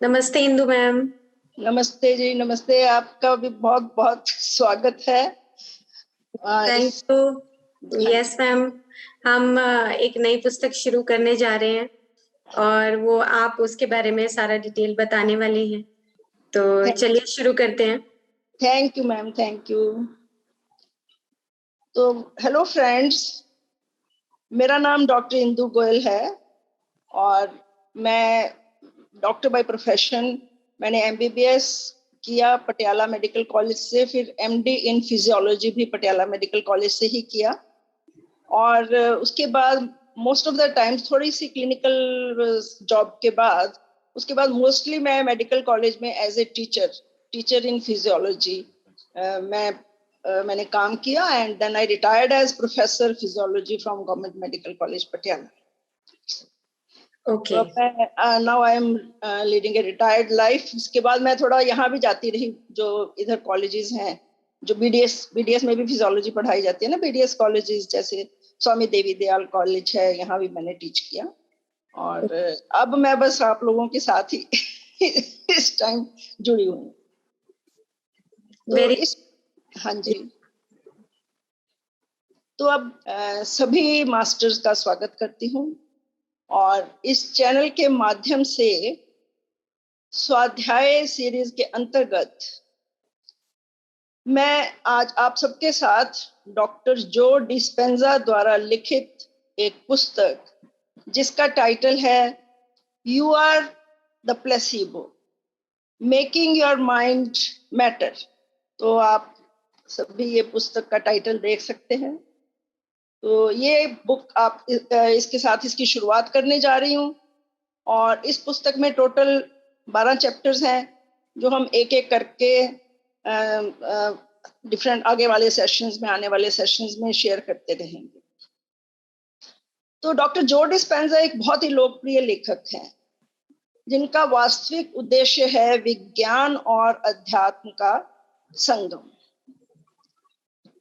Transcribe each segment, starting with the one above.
नमस्ते इंदु मैम। नमस्ते जी, नमस्ते। आपका भी बहुत बहुत स्वागत है। Thank you. यस मैम, हम एक नई पुस्तक शुरू करने जा रहे हैं और वो आप उसके बारे में सारा डिटेल बताने वाली हैं, तो चलिए शुरू करते हैं। Thank you ma'am, thank you. तो हेलो फ्रेंड्स, मेरा नाम डॉक्टर इंदु गोयल है और मैं डॉक्टर बाय प्रोफेशन, मैंने एमबीबीएस किया पटियाला मेडिकल कॉलेज से, फिर एमडी इन फिजियोलॉजी भी पटियाला मेडिकल कॉलेज से ही किया। और उसके बाद मोस्ट ऑफ द टाइम थोड़ी सी क्लिनिकल जॉब के बाद उसके बाद मोस्टली मैं मेडिकल कॉलेज में as a teacher in physiology मैंने काम किया and then I retired as professor physiology from government medical college Patiala. Okay. Now I am leading a retired life. उसके बाद मैं थोड़ा यहाँ भी जाती रही, जो इधर कॉलेजेस हैं, जो बीडीएस में भी फिजियोलॉजी पढ़ाई जाती है ना, बीडीएस कॉलेजेस जैसे स्वामी देवी दयाल कॉलेज है, यहाँ भी मैंने टीच किया। और अब मैं बस आप लोगों के साथ ही इस टाइम जुड़ी हुई हूँ। तो हाँ जी, तो अब सभी मास्टर्स का स्वागत करती हूँ और इस चैनल के माध्यम से स्वाध्याय सीरीज के अंतर्गत मैं आज आप सबके साथ डॉक्टर जो डिस्पेंजा द्वारा लिखित एक पुस्तक जिसका टाइटल है you are the placebo, making your mind matter. तो आप सभी ये पुस्तक का टाइटल देख सकते हैं। तो ये बुक आप इसके साथ इसकी शुरुआत करने जा रही हूँ और इस पुस्तक में टोटल 12 चैप्टर्स हैं जो हम एक एक करके डिफरेंट आगे वाले सेशंस में, आने वाले सेशंस में शेयर करते रहेंगे। तो डॉक्टर जो डिस्पेंजा एक बहुत ही लोकप्रिय लेखक हैं जिनका वास्तविक उद्देश्य है विज्ञान और अध्यात्म का संगम।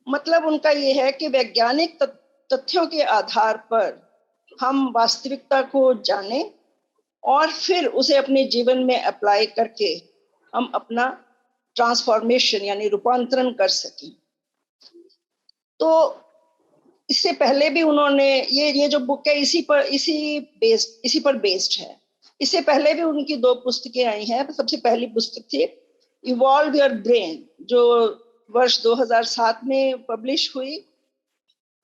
मतलब उनका ये है कि वैज्ञानिक तथ्यों के आधार पर हम वास्तविकता को जानें और फिर उसे अपने जीवन में अप्लाई करके हम अपना ट्रांसफॉर्मेशन यानी रूपांतरण कर सकें। तो इससे पहले भी उन्होंने ये जो बुक है इसी पर बेस्ड है। इससे पहले भी उनकी 2 पुस्तकें आई हैं। सबसे पहली पुस्तक थी इवॉल्व योर ब्रेन, जो वर्ष 2007 में पब्लिश हुई,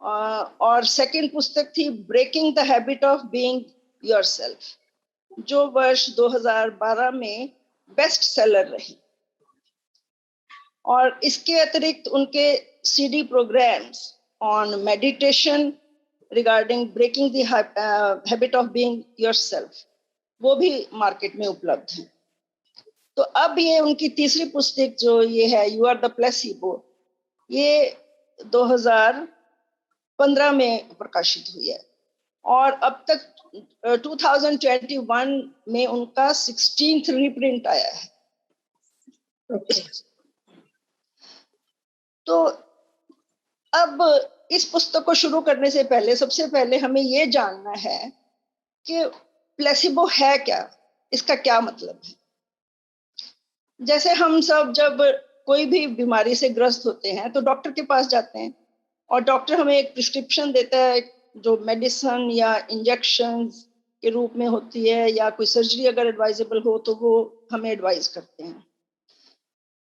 और सेकंड पुस्तक थी breaking the habit of being yourself, जो वर्ष 2012 में बेस्ट सेलर रही। और इसके अतिरिक्त उनके CD programs on meditation regarding breaking the habit of being yourself वो भी मार्केट में उपलब्ध है। तो अब ये उनकी तीसरी पुस्तक जो ये है यू आर द प्लेसिबो, ये 2015 में प्रकाशित हुई है और अब तक 2021 में उनका 16th रीप्रिंट आया है। तो अब इस पुस्तक को शुरू करने से पहले सबसे पहले हमें ये जानना है कि प्लेसिबो है क्या, इसका क्या मतलब है। जैसे हम सब जब कोई भी बीमारी से ग्रस्त होते हैं तो डॉक्टर के पास जाते हैं और डॉक्टर हमें एक प्रिस्क्रिप्शन देता है जो मेडिसिन या इंजेक्शन के रूप में होती है, या कोई सर्जरी अगर एडवाइजेबल हो तो वो हमें एडवाइस करते हैं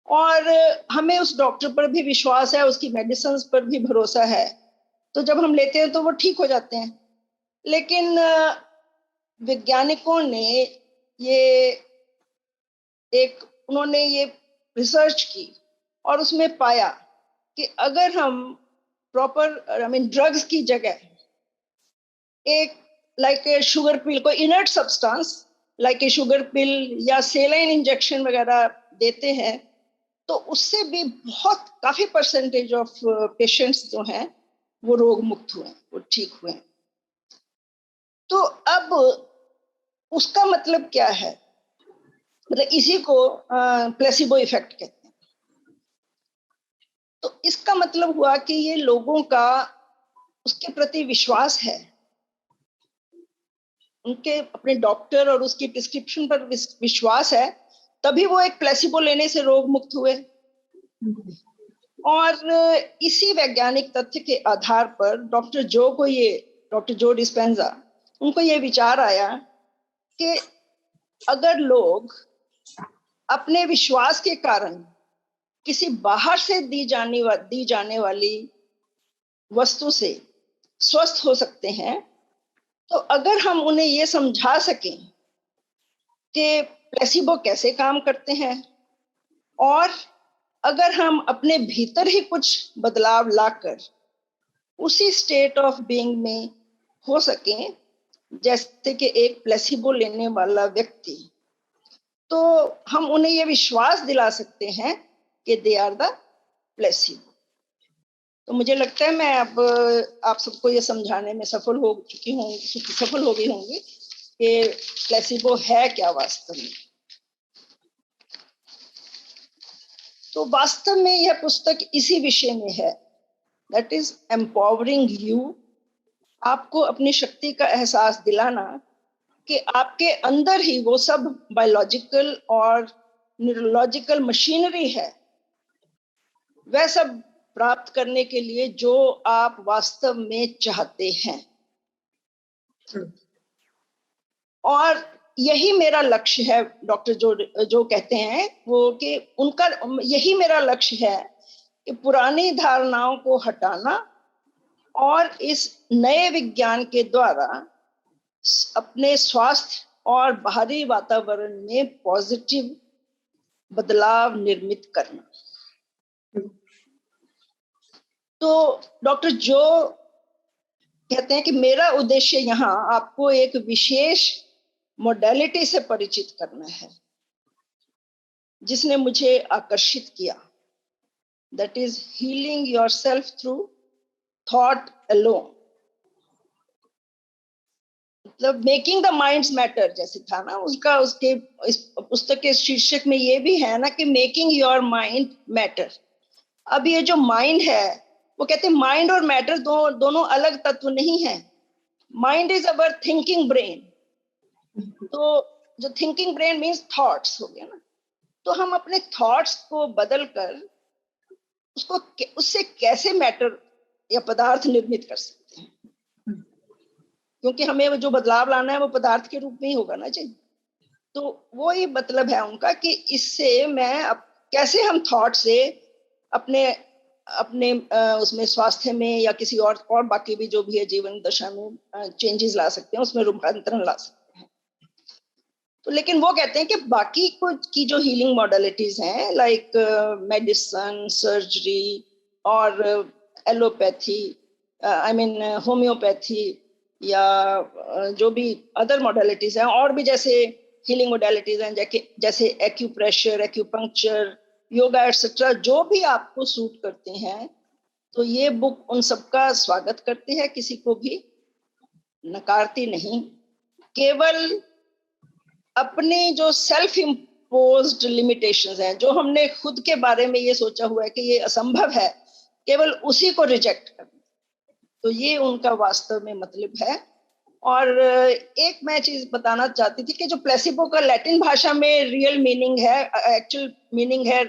और हमें उस डॉक्टर पर भी विश्वास है, उसकी मेडिसिन पर भी भरोसा है। तो जब हम लेते हैं तो वो ठीक हो जाते हैं। लेकिन वैज्ञानिकों ने उन्होंने ये रिसर्च की और उसमें पाया कि अगर हम प्रॉपर ड्रग्स की जगह एक लाइक ए शुगर पिल, कोई inert substance like a sugar pill या सेलाइन इंजेक्शन वगैरह देते हैं तो उससे भी काफी परसेंटेज ऑफ पेशेंट्स जो हैं वो रोग मुक्त हुए, वो ठीक हुए। तो अब उसका मतलब क्या है, मतलब इसी को प्लेसिबो इफेक्ट कहते हैं। तो इसका मतलब हुआ कि ये लोगों का उसके प्रति विश्वास है उनके अपने डॉक्टर और उसकी प्रिस्क्रिप्शन पर विश्वास है, तभी वो एक प्लेसिबो लेने से रोग मुक्त हुए। और इसी वैज्ञानिक तथ्य के आधार पर डॉक्टर जो डिस्पेंजा, उनको ये विचार आया कि अगर लोग अपने विश्वास के कारण किसी बाहर से दी जाने वाली वस्तु से स्वस्थ हो सकते हैं, तो अगर हम उन्हें ये समझा सकें कि प्लेसिबो कैसे काम करते हैं, और अगर हम अपने भीतर ही कुछ बदलाव लाकर उसी स्टेट ऑफ बीइंग में हो सकें जैसे कि एक प्लेसिबो लेने वाला व्यक्ति, तो हम उन्हें ये विश्वास दिला सकते हैं कि दे आर द प्लेसिबो। तो मुझे लगता है मैं अब आप सबको ये समझाने में सफल हो गई होंगी कि प्लेसिबो है क्या वास्तव में। तो वास्तव में यह पुस्तक इसी विषय में है, दैट इज एम्पावरिंग यू, आपको अपनी शक्ति का एहसास दिलाना कि आपके अंदर ही वो सब बायोलॉजिकल और न्यूरोलॉजिकल मशीनरी है, वह सब प्राप्त करने के लिए जो आप वास्तव में चाहते हैं। और यही मेरा लक्ष्य है, डॉक्टर जो कहते हैं वो कि उनका यही मेरा लक्ष्य है कि पुरानी धारणाओं को हटाना और इस नए विज्ञान के द्वारा अपने स्वास्थ्य और बाहरी वातावरण में पॉजिटिव बदलाव निर्मित करना। तो डॉक्टर जो कहते हैं कि मेरा उद्देश्य यहाँ आपको एक विशेष मोडेलिटी से परिचित करना है जिसने मुझे आकर्षित किया, that is healing yourself through thought alone. मतलब मेकिंग द माइंड्स मैटर जैसे था ना, उसके इस पुस्तक के शीर्षक में ये भी है ना कि मेकिंग योर माइंड मैटर। अब ये जो माइंड है, वो कहते हैं माइंड और मैटर दोनों अलग तत्व नहीं है। Mind is our thinking brain, तो जो थिंकिंग ब्रेन मीन्स थॉट्स हो गया ना, तो हम अपने थॉट्स को बदलकर उससे कैसे मैटर या पदार्थ निर्मित कर सकते हैं, क्योंकि हमें जो बदलाव लाना है वो पदार्थ के रूप में ही होगा ना चाहिए। तो वो ही मतलब है उनका कि इससे मैं कैसे हम थॉट से अपने उसमें स्वास्थ्य में या किसी और बाकी भी जो भी है जीवन दशा में चेंजेस ला सकते हैं, उसमें रूपांतरण ला सकते हैं। तो लेकिन वो कहते हैं कि बाकी कुछ की जो हीलिंग मॉडलिटीज हैं, लाइक मेडिसिन, सर्जरी और एलोपैथी, होम्योपैथी या जो भी अदर मॉडलिटीज हैं, और भी जैसे हीलिंग मॉडलिटीज हैं जैसे एक्यूप्रेशर, एक्यूपंक्चर, योगा एटसेट्रा, जो भी आपको सूट करते हैं, तो ये बुक उन सबका स्वागत करती है, किसी को भी नकारती नहीं। केवल अपनी जो सेल्फ इम्पोज्ड लिमिटेशंस हैं, जो हमने खुद के बारे में ये सोचा हुआ है कि ये असंभव है, केवल उसी को रिजेक्ट करना। तो ये उनका वास्तव में मतलब है। और एक मैं चीज बताना चाहती थी कि जो प्लेसिबो का लैटिन भाषा में रियल मीनिंग है, एक्चुअल मीनिंग है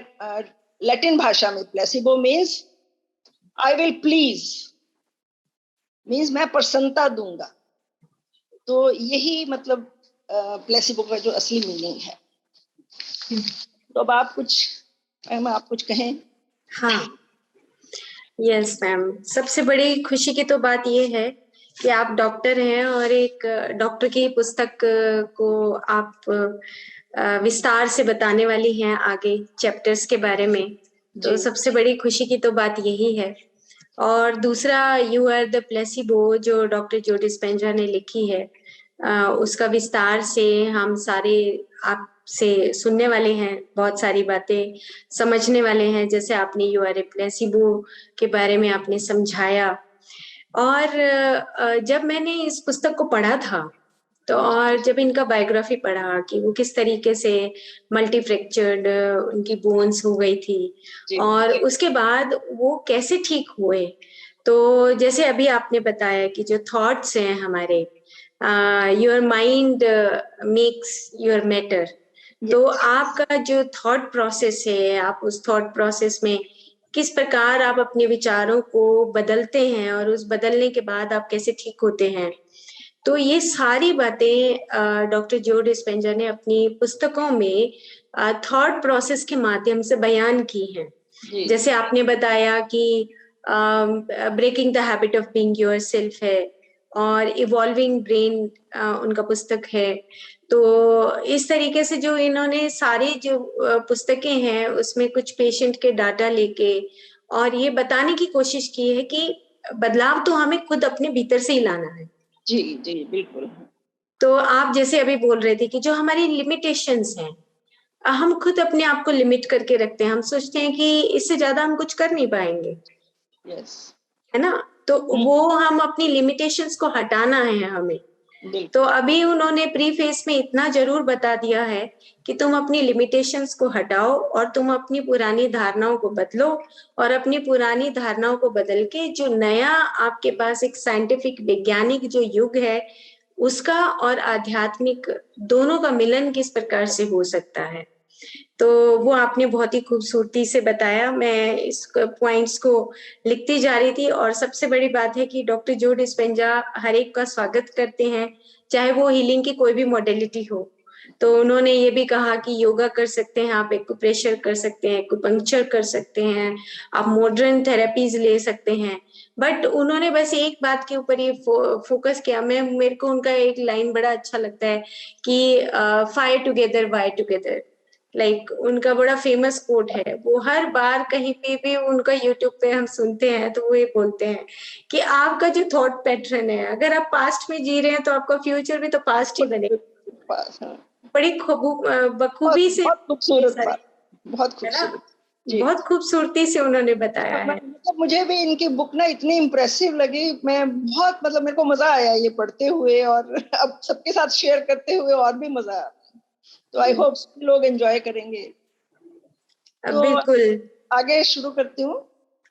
लैटिन भाषा में, placebo means I will please, means मैं प्रसन्नता दूंगा। तो यही मतलब प्लेसिबो का जो असली मीनिंग है। तो अब आप कुछ कहें। हाँ, यस मैम, सबसे बड़ी खुशी की तो बात ये है कि आप डॉक्टर हैं और एक डॉक्टर की पुस्तक को आप विस्तार से बताने वाली हैं आगे चैप्टर्स के बारे में। तो सबसे बड़ी खुशी की तो बात यही है। और दूसरा, यू आर द प्लेसिबो जो डॉक्टर जो डिस्पेंजा ने लिखी है, उसका विस्तार से हम सारे आपसे सुनने वाले हैं, बहुत सारी बातें समझने वाले हैं, जैसे आपने यू आर ए प्लेसिबो के बारे में आपने समझाया। और जब मैंने इस पुस्तक को पढ़ा था, तो और जब इनका बायोग्राफी पढ़ा कि वो किस तरीके से मल्टी फ्रैक्चर्ड उनकी बोन्स हो गई थी और उसके बाद वो कैसे ठीक हुए, तो जैसे अभी आपने बताया कि जो थॉट्स हैं हमारे, your mind makes your matter, तो आपका जो थॉट प्रोसेस है, आप उस थॉट प्रोसेस में किस प्रकार आप अपने विचारों को बदलते हैं और उस बदलने के बाद आप कैसे ठीक होते हैं, तो ये सारी बातें डॉक्टर जो डिस्पेंजा ने अपनी पुस्तकों में थॉट प्रोसेस के माध्यम से बयान की हैं। जैसे आपने बताया कि breaking the habit of being yourself है, और इवॉल्विंग ब्रेन उनका पुस्तक है। तो इस तरीके से जो इन्होंने सारी जो पुस्तकें हैं उसमें कुछ पेशेंट के डाटा लेके और ये बताने की कोशिश की है कि बदलाव तो हमें खुद अपने भीतर से ही लाना है। जी जी बिल्कुल। तो आप जैसे अभी बोल रहे थे कि जो हमारी लिमिटेशंस हैं, हम खुद अपने आप को लिमिट करके रखते हैं, हम सोचते हैं कि इससे ज्यादा हम कुछ कर नहीं पाएंगे। है ना? तो वो हम अपनी लिमिटेशंस को हटाना है हमें। तो अभी उन्होंने प्रीफेस में इतना जरूर बता दिया है कि तुम अपनी लिमिटेशंस को हटाओ और तुम अपनी पुरानी धारणाओं को बदलो, और अपनी पुरानी धारणाओं को बदल के जो नया आपके पास एक साइंटिफिक वैज्ञानिक जो युग है उसका और आध्यात्मिक दोनों का मिलन किस प्रकार से हो सकता है, तो वो आपने बहुत ही खूबसूरती से बताया। मैं इस पॉइंट्स को लिखती जा रही थी, और सबसे बड़ी बात है कि डॉक्टर जो डिस्पेंजा हर एक का स्वागत करते हैं, चाहे वो हीलिंग की कोई भी मॉडलिटी हो। तो उन्होंने ये भी कहा कि योगा कर सकते हैं आप, एक्यूप्रेशर कर सकते हैं, एक्यूपंक्चर कर सकते हैं, आप मॉडर्न थेरेपीज ले सकते हैं, बट उन्होंने बस एक बात के ऊपर ये फोकस किया। मेरे को उनका एक लाइन बड़ा अच्छा लगता है कि fire together Y together, like उनका बड़ा फेमस कोट है, वो हर बार कहीं पे भी उनका यूट्यूब पे हम सुनते हैं तो वो ये बोलते हैं कि आपका जो थॉट पैटर्न है, अगर आप पास्ट में जी रहे हैं तो आपका फ्यूचर भी तो पास्ट ही बनेगा। बड़ी बखूबी से, बहुत खूबसूरत बात, बहुत खूबसूरत, बहुत खूबसूरती से उन्होंने बताया है। मतलब मुझे भी इनकी बुक ना इतनी इम्प्रेसिव लगी, मैं बहुत मतलब मेरे को मजा आया ये पढ़ते हुए, और अब सबके साथ शेयर करते हुए और भी मजा आया। तो आई होप लोग एंजॉय करेंगे। तो बिल्कुल आगे शुरू करती हूँ।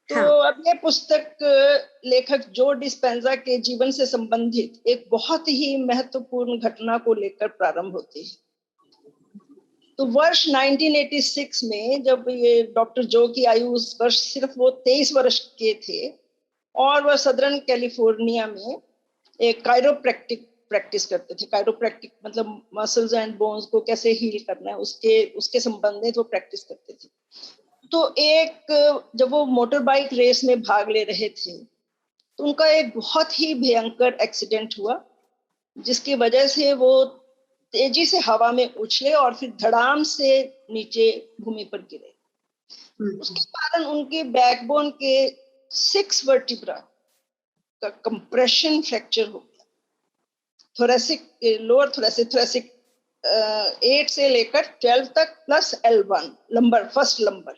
तो अब ये पुस्तक लेखक जो डिस्पेंजा के जीवन से संबंधित एक बहुत ही महत्वपूर्ण घटना को लेकर प्रारंभ होती है। तो वर्ष 1986 में जब ये डॉक्टर जो की आयु उस वर्ष सिर्फ वो 23 वर्ष के थे, और वह सदर्न कैलिफोर्निया में एक कायरोप्रैक्टिक प्रैक्टिस करते थे। कायरोप्रैक्टिक मतलब मसल्स एंड बोन्स को कैसे हील करना है उसके संबंधित वो प्रैक्टिस करते थे। तो जब वो मोटर बाइक रेस में भाग ले रहे थे तो उनका एक बहुत ही भयंकर एक्सीडेंट हुआ, जिसकी वजह से वो तेजी से हवा में उछले और फिर धड़ाम से नीचे भूमि पर गिरे। उसके कारण उनके बैकबोन के 6 वर्टिब्रा का कंप्रेशन फ्रैक्चर हो गया। थोरेसिक, लोअर थोरेसिक 8 से लेकर 12 तक plus L1 lumbar, first lumbar,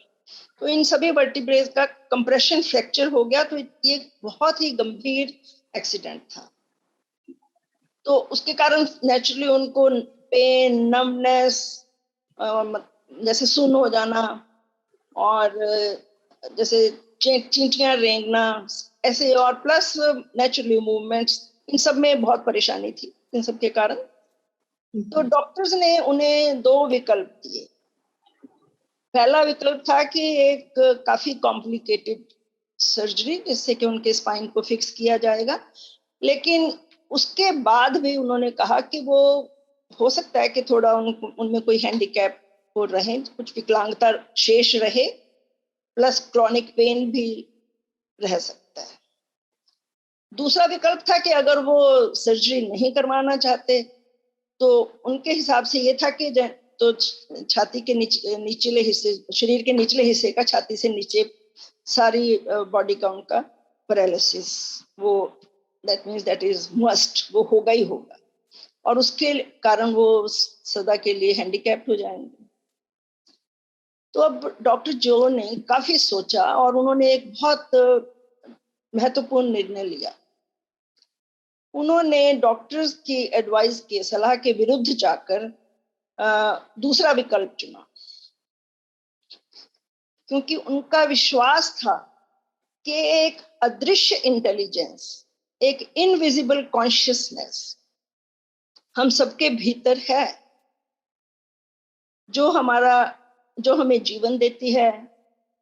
तो इन सभी वर्टिब्रेज का कंप्रेशन फ्रैक्चर हो गया। तो ये बहुत ही गंभीर एक्सीडेंट था। तो उसके कारण नेचुरली उनको पेन, नमनेस, जैसे सुन्न हो जाना, और जैसे चींटियां रेंगना ऐसे, और प्लस नेचुरली मूवमेंट्स, इन सब में बहुत परेशानी थी इन सब के कारण। तो डॉक्टर्स ने उन्हें 2 विकल्प दिए। पहला विकल्प था कि एक काफी कॉम्प्लिकेटेड सर्जरी जिससे कि उनके स्पाइन को फिक्स किया जाएगा, लेकिन उसके बाद भी उन्होंने कहा कि वो हो सकता है कि थोड़ा उनमें कोई हैंडीकैप हो रहे, कुछ विकलांगता शेष रहे, प्लस क्रॉनिक पेन भी रह सकता है। दूसरा विकल्प था कि अगर वो सर्जरी नहीं करवाना चाहते तो उनके हिसाब से ये था कि तो छाती के निचले हिस्से, शरीर के निचले हिस्से का, छाती से नीचे सारी बॉडी का उनका पैरालिसिस, वो that means that is must, वो होगा ही होगा, और उसके कारण वो सदा के लिए हैंडीकैप्ड हो जाएंगे। तो अब डॉक्टर जो ने काफी सोचा और उन्होंने एक बहुत महत्वपूर्ण निर्णय लिया। उन्होंने डॉक्टर्स की एडवाइस के, सलाह के विरुद्ध जाकर दूसरा विकल्प चुना, क्योंकि उनका विश्वास था कि एक अदृश्य इंटेलिजेंस, एक इनविजिबल कॉन्शियसनेस हम सबके भीतर है, जो हमें जीवन देती है,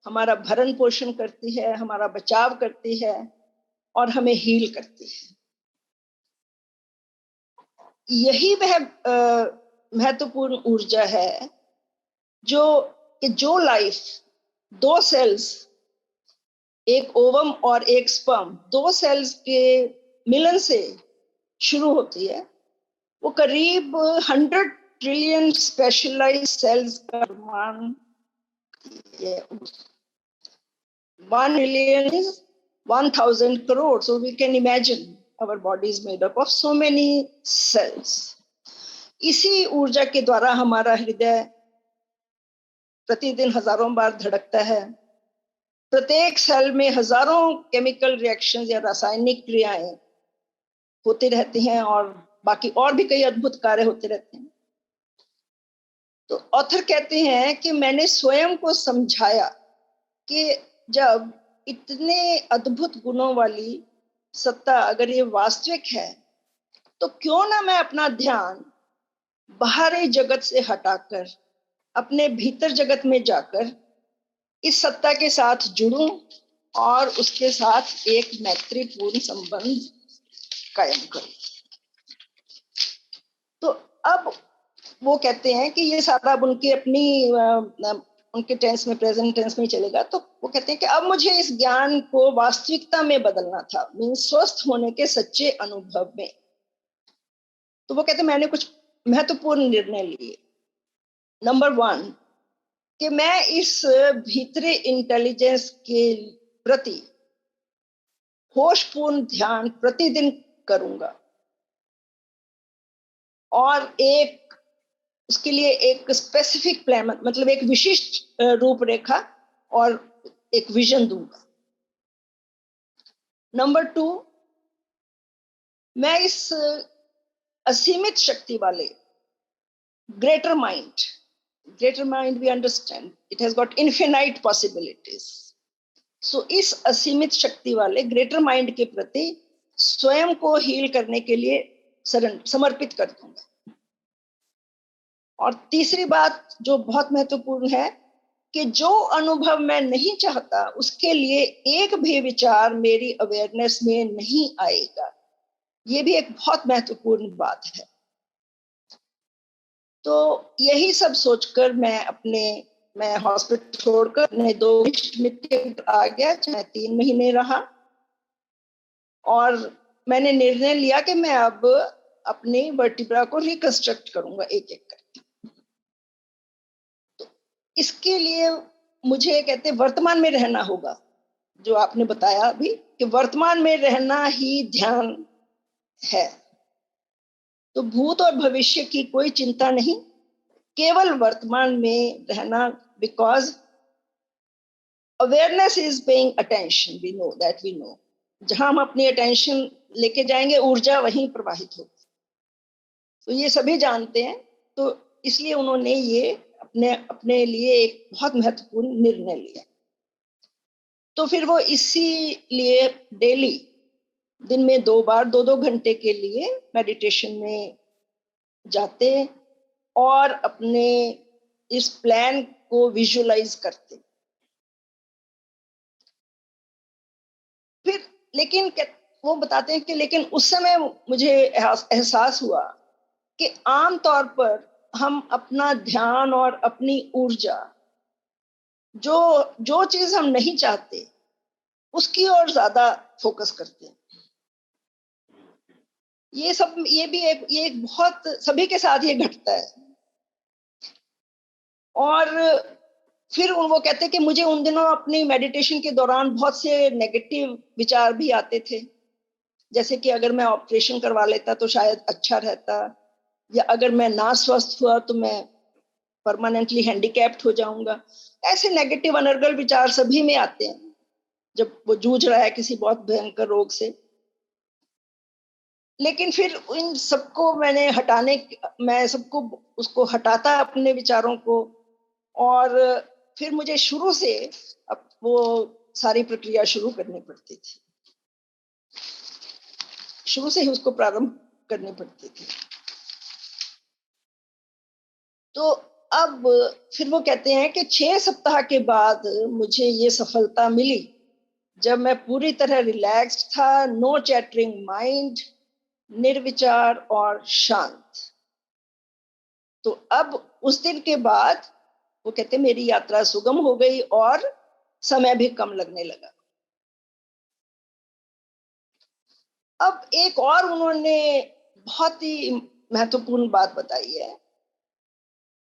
हमारा भरण पोषण करती है, हमारा बचाव करती है और हमें हील करती है। यही वह महत्वपूर्ण ऊर्जा है जो लाइफ दो सेल्स, एक ओवम और एक स्पर्म, दो सेल्स के मिलन से शुरू होती है। वो करीब 100 ट्रिलियन स्पेशलाइज्ड सेल्स का निर्माण, 1 trillion is 1000 crore, so we can imagine our body is made up of so many cells. इसी ऊर्जा के द्वारा हमारा हृदय प्रतिदिन हजारों बार धड़कता है। प्रत्येक सेल में हजारों केमिकल रिएक्शंस या रासायनिक क्रियाएं होती रहती हैं और बाकी और भी कई अद्भुत कार्य होते रहते हैं। तो ऑथर कहते हैं कि मैंने स्वयं को समझाया कि जब इतने अद्भुत गुणों वाली सत्ता अगर ये वास्तविक है, तो क्यों ना मैं अपना ध्यान बाहरी जगत से हटाकर अपने भीतर जगत में जाकर इस सत्ता के साथ जुड़ूं और उसके साथ एक मैत्रीपूर्ण संबंध कायम करूं। तो अब वो कहते हैं कि ये सारा उनकी अपनी उनके टेंस में, प्रेजेंट टेंस में ही चलेगा। तो वो कहते हैं कि अब मुझे इस ज्ञान को वास्तविकता में बदलना था, मीन्स स्वस्थ होने के सच्चे अनुभव में। तो वो कहते हैं मैंने कुछ महत्वपूर्ण निर्णय लिए। नंबर 1 कि मैं इस भीतरी इंटेलिजेंस के प्रति होशपूर्ण ध्यान प्रतिदिन करूंगा और उसके लिए एक स्पेसिफिक प्लान, मतलब एक विशिष्ट रूपरेखा और एक विजन दूंगा। नंबर 2, मैं इस असीमित शक्ति वाले greater mind we understand it has got infinite possibilities. So इस असीमित शक्ति वाले ग्रेटर माइंड के प्रति स्वयं को हील करने के लिए समर्पित कर दूंगा। और तीसरी बात जो बहुत महत्वपूर्ण है कि जो अनुभव मैं नहीं चाहता उसके लिए एक भी विचार मेरी अवेयरनेस में नहीं आएगा। ये भी एक बहुत महत्वपूर्ण बात है। तो यही सब सोचकर मैं हॉस्पिटल छोड़कर अपने 2 मिनट आ गया, चाहे 3 महीने रहा, और मैंने निर्णय लिया कि मैं अब अपनी वर्टिब्रा को रिकंस्ट्रक्ट करूंगा एक एक करके। तो इसके लिए मुझे कहते वर्तमान में रहना होगा, जो आपने बताया अभी कि वर्तमान में रहना ही ध्यान है। तो भूत और भविष्य की कोई चिंता नहीं, केवल वर्तमान में रहना, because awareness is paying attention, we know that, we know जहां हम अपनी अटेंशन लेके जाएंगे ऊर्जा वहीं प्रवाहित होगी। तो ये सभी जानते हैं। तो इसलिए उन्होंने ये अपने लिए एक बहुत महत्वपूर्ण निर्णय लिया। तो फिर वो इसीलिए डेली दिन में 2 बार 2-2 घंटे के लिए मेडिटेशन में जाते और अपने इस प्लान को विजुअलाइज करते। फिर लेकिन वो बताते हैं कि लेकिन उस समय मुझे एहसास हुआ कि आम तौर पर हम अपना ध्यान और अपनी ऊर्जा जो चीज हम नहीं चाहते उसकी ओर ज्यादा फोकस करते हैं। ये एक बहुत सभी के साथ ये घटता है। और फिर वो कहते हैं कि मुझे उन दिनों अपनी मेडिटेशन के दौरान बहुत से नेगेटिव विचार भी आते थे, जैसे कि अगर मैं ऑपरेशन करवा लेता तो शायद अच्छा रहता, या अगर मैं ना स्वस्थ हुआ तो मैं परमानेंटली हैंडीकैप्ड हो जाऊंगा। ऐसे नेगेटिव अनर्गल विचार सभी में आते हैं जब वो जूझ रहा है किसी बहुत भयंकर रोग से। लेकिन फिर इन सबको मैं सबको उसको हटाता अपने विचारों को, और फिर मुझे शुरू से अब वो सारी प्रक्रिया शुरू करनी पड़ती थी, शुरू से ही उसको प्रारंभ करनी पड़ती थी। तो अब फिर वो कहते हैं कि 6 सप्ताह के बाद मुझे ये सफलता मिली जब मैं पूरी तरह रिलैक्स्ड था, नो चैटरिंग माइंड, निर्विचार और शांत। तो अब उस दिन के बाद वो कहते मेरी यात्रा सुगम हो गई और समय भी कम लगने लगा। अब एक और उन्होंने बहुत ही महत्वपूर्ण बात बताई है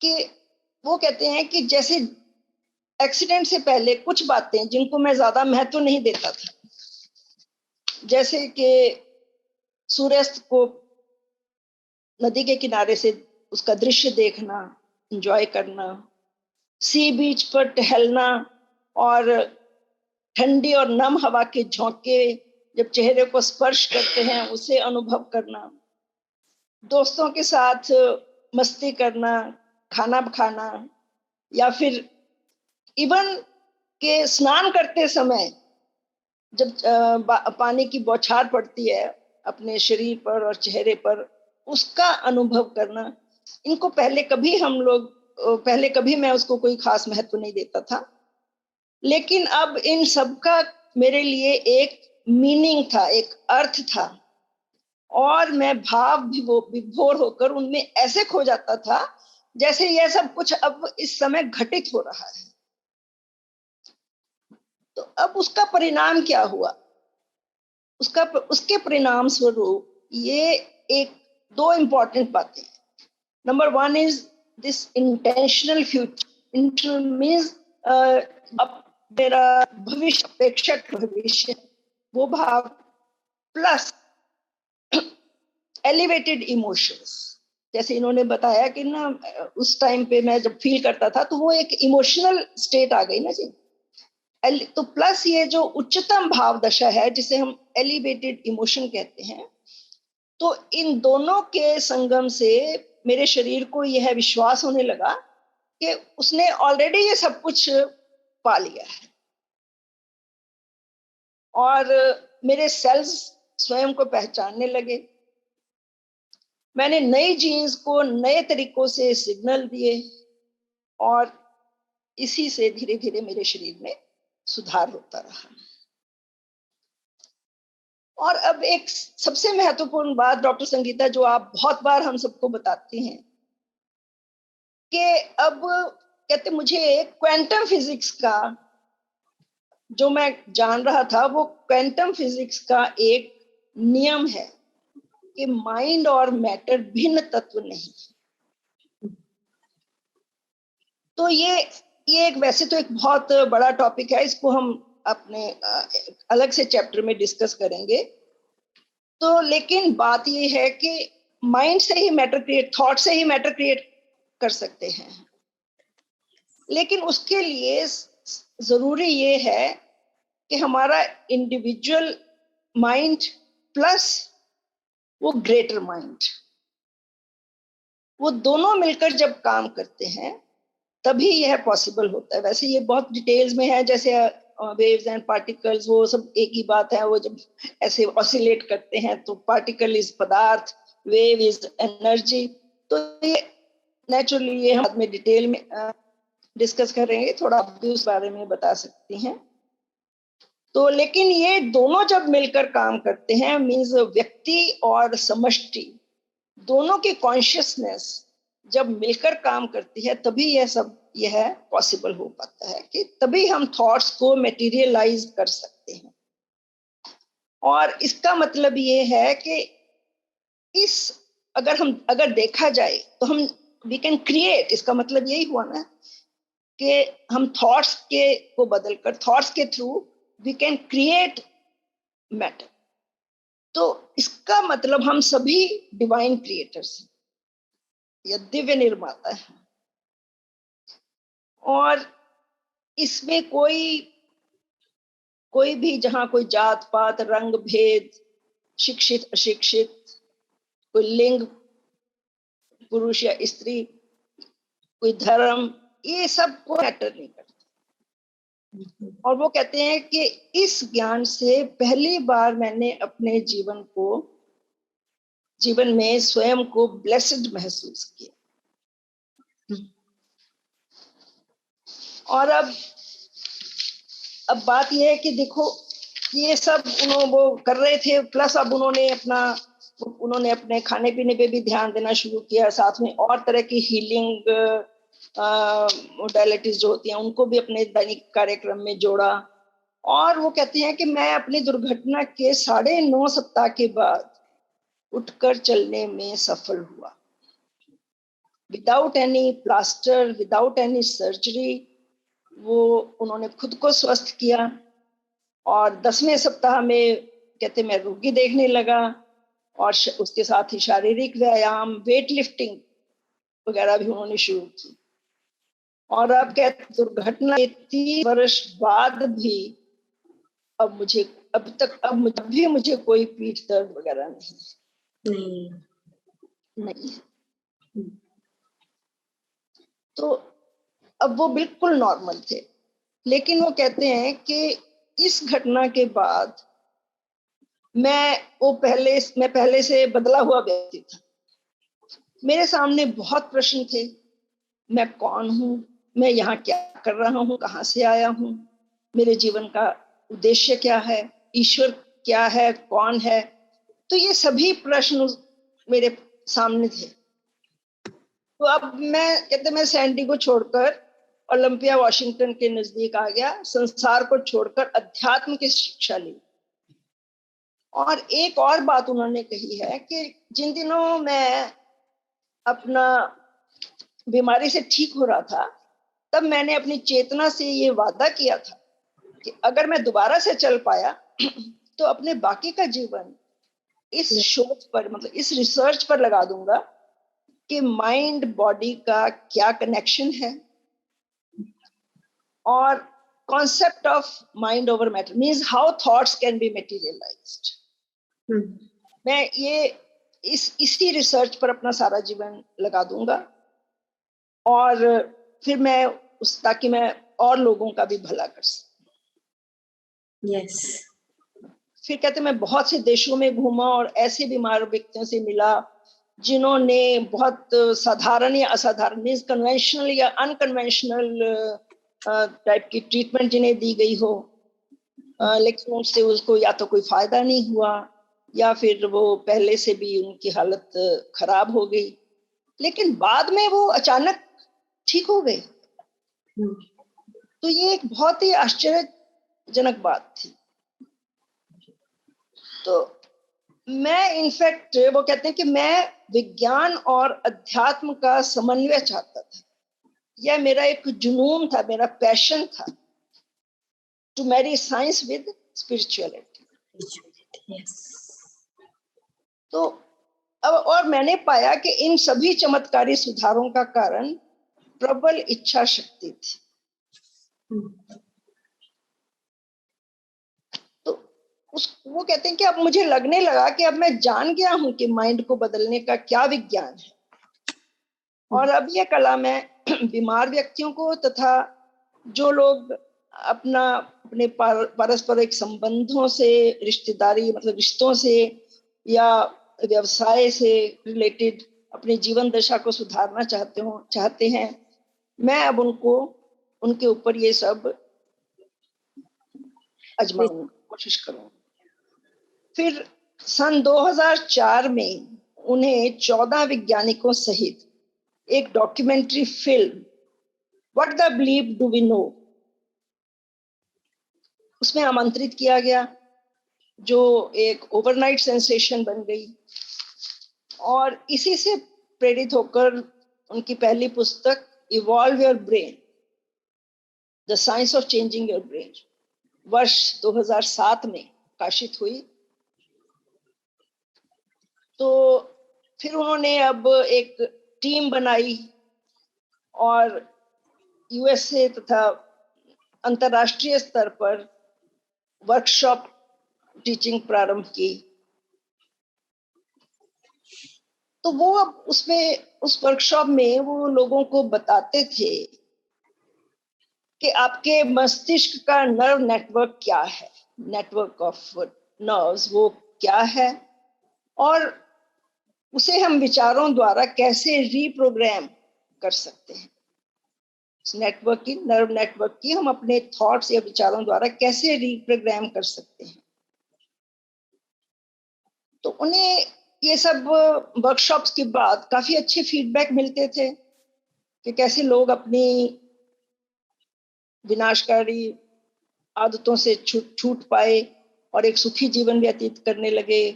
कि वो कहते हैं कि जैसे एक्सीडेंट से पहले कुछ बातें जिनको मैं ज्यादा महत्व नहीं देता था, जैसे कि सूर्यास्त को नदी के किनारे से उसका दृश्य देखना, एंजॉय करना, सी बीच पर टहलना और ठंडी और नम हवा के झोंके जब चेहरे को स्पर्श करते हैं उसे अनुभव करना, दोस्तों के साथ मस्ती करना, खाना खाना, या फिर इवन के स्नान करते समय जब पानी की बौछार पड़ती है अपने शरीर पर और चेहरे पर, उसका अनुभव करना, इनको पहले कभी मैं उसको कोई खास महत्व नहीं देता था, लेकिन अब इन सब का मेरे लिए एक मीनिंग था, एक अर्थ था, और मैं भाव विभोर होकर उनमें ऐसे खो जाता था जैसे यह सब कुछ अब इस समय घटित हो रहा है। तो अब उसका परिणाम क्या हुआ? उसके परिणाम स्वरूप ये एक दो इंपॉर्टेंट बातें। Number 1 is this intentional future. Intentional means अब मेरा भविष्य, अपेक्षक भविष्य, वो भाव, प्लस एलिवेटेड इमोशंस। जैसे इन्होंने बताया कि ना उस टाइम पे मैं जब फील करता था तो वो एक इमोशनल स्टेट आ गई ना जी। तो प्लस ये जो उच्चतम भाव दशा है जिसे हम एलिवेटेड इमोशन कहते हैं, तो इन दोनों के संगम से मेरे शरीर को यह विश्वास होने लगा कि उसने ऑलरेडी ये सब कुछ पा लिया है, और मेरे सेल्स स्वयं को पहचानने लगे। मैंने नई जीन्स को नए तरीकों से सिग्नल दिए और इसी से धीरे धीरे मेरे शरीर में सुधार होता रहा। और अब एक सबसे महत्वपूर्ण बात डॉक्टर संगीता, जो आप बहुत बार हम सबको बताती हैं, कि अब कहते मुझे क्वांटम फिजिक्स का जो मैं जान रहा था, वो क्वांटम फिजिक्स का एक नियम है कि माइंड और मैटर भिन्न तत्व नहीं। तो ये एक वैसे तो एक बहुत बड़ा टॉपिक है, इसको हम अपने अलग से चैप्टर में डिस्कस करेंगे। तो लेकिन बात ये है कि माइंड से ही मैटर क्रिएट, थॉट से ही मैटर क्रिएट कर सकते हैं, लेकिन उसके लिए जरूरी ये है कि हमारा इंडिविजुअल माइंड प्लस वो ग्रेटर माइंड, वो दोनों मिलकर जब काम करते हैं तभी यह पॉसिबल होता है। वैसे ये बहुत डिटेल्स में है, जैसे वेव्स एंड पार्टिकल्स, वो सब एक ही बात है। वो जब ऐसे ऑसिलेट करते हैं तो पार्टिकल इज पदार्थ, वेव इज एनर्जी। तो ये नेचुरली ये हम बाद में डिटेल में डिस्कस करेंगे, थोड़ा आप भी उस बारे में बता सकती हैं। तो लेकिन ये दोनों जब मिलकर काम करते हैं, मीन्स व्यक्ति और समष्टि दोनों की कॉन्शियसनेस जब मिलकर काम करती है, तभी यह पॉसिबल हो पाता है, कि तभी हम थॉट्स को मटेरियलाइज कर सकते हैं। और इसका मतलब ये है कि अगर देखा जाए तो हम वी कैन क्रिएट, इसका मतलब यही हुआ ना कि हम थॉट्स को बदलकर, थॉट्स के through we can create matter. तो इसका मतलब हम सभी डिवाइन क्रिएटर्स या दिव्य निर्माता है, और इसमें कोई भी, जहां कोई जात पात, रंग भेद, शिक्षित अशिक्षित, कोई लिंग, पुरुष या स्त्री, कोई धर्म, ये सब को मैटर नहीं करता। और वो कहते हैं कि इस ज्ञान से पहली बार मैंने अपने जीवन में स्वयं को ब्लेस्ड महसूस किया। और अब बात यह है कि देखो, ये सब वो कर रहे थे, प्लस अब उन्होंने अपने खाने पीने पे भी ध्यान देना शुरू किया, साथ में और तरह की हीलिंग मोडालिटीज जो होती हैं उनको भी अपने दैनिक कार्यक्रम में जोड़ा। और वो कहते हैं कि मैं अपनी दुर्घटना के 9.5 सप्ताह के बाद उठकर चलने में सफल हुआ, without any plaster, without any surgery. वो उन्होंने खुद को स्वस्थ किया। और 10वें सप्ताह में कहते मैं रोगी देखने लगा, और उसके साथ ही शारीरिक व्यायाम, वेट लिफ्टिंग वगैरह भी उन्होंने शुरू की। और अब कहते दुर्घटना के 3 वर्ष बाद भी अब भी मुझे कोई पीठ दर्द वगैरह नहीं है। तो अब वो बिल्कुल नॉर्मल थे। लेकिन वो कहते हैं कि इस घटना के बाद मैं पहले से बदला हुआ व्यक्ति था। मेरे सामने बहुत प्रश्न थे। मैं कौन हूँ, मैं यहाँ क्या कर रहा हूँ, कहाँ से आया हूँ, मेरे जीवन का उद्देश्य क्या है, ईश्वर क्या है, कौन है। तो ये सभी प्रश्न मेरे सामने थे। तो अब मैं सैंडी को छोड़कर ओलंपिया वॉशिंगटन के नजदीक आ गया, संसार को छोड़कर अध्यात्म की शिक्षा ली। और एक और बात उन्होंने कही है कि जिन दिनों मैं अपना बीमारी से ठीक हो रहा था, तब मैंने अपनी चेतना से ये वादा किया था कि अगर मैं दोबारा से चल पाया तो अपने बाकी का जीवन इस शोध पर, मतलब इस रिसर्च पर लगा दूंगा कि माइंड बॉडी का क्या कनेक्शन है, और concept of mind over matter means how thoughts can be materialized. मैं ये इसी रिसर्च पर अपना सारा जीवन लगा दूंगा, और फिर ताकि मैं और लोगों का भी भला कर सकूं। यस। फिर कहते मैं बहुत से देशों में घूमा और ऐसे बीमार व्यक्तियों से मिला जिन्होंने बहुत साधारण या असाधारण, मीन्स कन्वेंशनल या अनकन्वेंशनल टाइप की ट्रीटमेंट जिन्हें दी गई हो, लेकिन उससे उसको या तो कोई फायदा नहीं हुआ, या फिर वो पहले से भी उनकी हालत खराब हो गई, लेकिन बाद में वो अचानक ठीक हो गए। तो ये एक बहुत ही आश्चर्यजनक बात थी। तो मैं इनफैक्ट, वो कहते हैं कि मैं विज्ञान और अध्यात्म का समन्वय चाहता था। यह मेरा एक जुनून था, मेरा पैशन था, to marry science with spirituality. तो अब और मैंने पाया कि इन सभी चमत्कारी सुधारों का कारण प्रबल इच्छा शक्ति थी। तो वो कहते हैं कि अब मुझे लगने लगा कि अब मैं जान गया हूं कि माइंड को बदलने का क्या विज्ञान है, और अब ये कला मैं बीमार व्यक्तियों को तथा जो लोग अपने पारस्परिक संबंधों से, रिश्तेदारी मतलब रिश्तों से या व्यवसाय से रिलेटेड अपनी जीवन दशा को सुधारना चाहते हैं, मैं अब उनके ऊपर ये सब आजमाऊं, कोशिश करूं। फिर सन 2004 में उन्हें 14 वैज्ञानिकों सहित एक documentary film what the believe do we know उसमें आमंत्रित किया गया, जो एक ओवरनाइट सेंसेशन बन गई। और इसी से प्रेरित होकर उनकी पहली पुस्तक evolve your brain, the science of changing your brain, वर्ष 2007 में प्रकाशित हुई। तो फिर उन्होंने अब एक टीम बनाई और यूएसए तथा अंतरराष्ट्रीय स्तर पर वर्कशॉप टीचिंग प्रारंभ की। तो वो अब उस वर्कशॉप में वो लोगों को बताते थे कि आपके मस्तिष्क का नर्व नेटवर्क क्या है, नेटवर्क ऑफ नर्व्स वो क्या है, और उसे हम विचारों द्वारा कैसे रीप्रोग्राम कर सकते हैं। इस नेटवर्क की, नर्व नेटवर्क की, हम अपने थॉट्स या विचारों द्वारा कैसे रीप्रोग्राम कर सकते हैं। तो उन्हें ये सब वर्कशॉप्स के बाद काफी अच्छे फीडबैक मिलते थे कि कैसे लोग अपनी विनाशकारी आदतों से छूट पाए और एक सुखी जीवन व्यतीत करने लगे,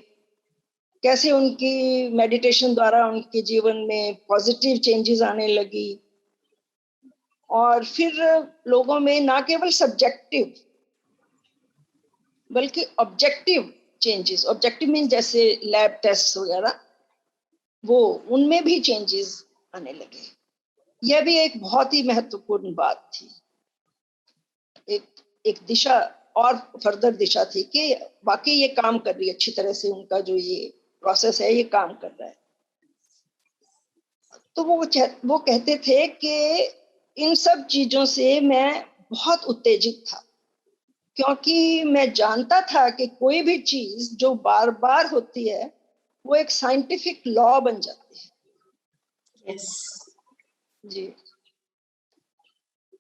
कैसे उनकी मेडिटेशन द्वारा उनके जीवन में पॉजिटिव चेंजेस आने लगी, और फिर लोगों में ना केवल सब्जेक्टिव बल्कि ऑब्जेक्टिव चेंजेस, ऑब्जेक्टिव मीन जैसे लैब टेस्ट वगैरह, वो उनमें भी चेंजेस आने लगे। यह भी एक बहुत ही महत्वपूर्ण बात थी, एक दिशा और फर्दर दिशा थी कि वाकई ये काम कर रही है अच्छी तरह से, उनका जो ये प्रोसेस है ये काम कर रहा है। तो वो कहते थे कि इन सब चीजों से मैं बहुत उत्तेजित था, क्योंकि मैं जानता था कि कोई भी चीज जो बार बार होती है वो एक साइंटिफिक लॉ बन जाती है। यस जी।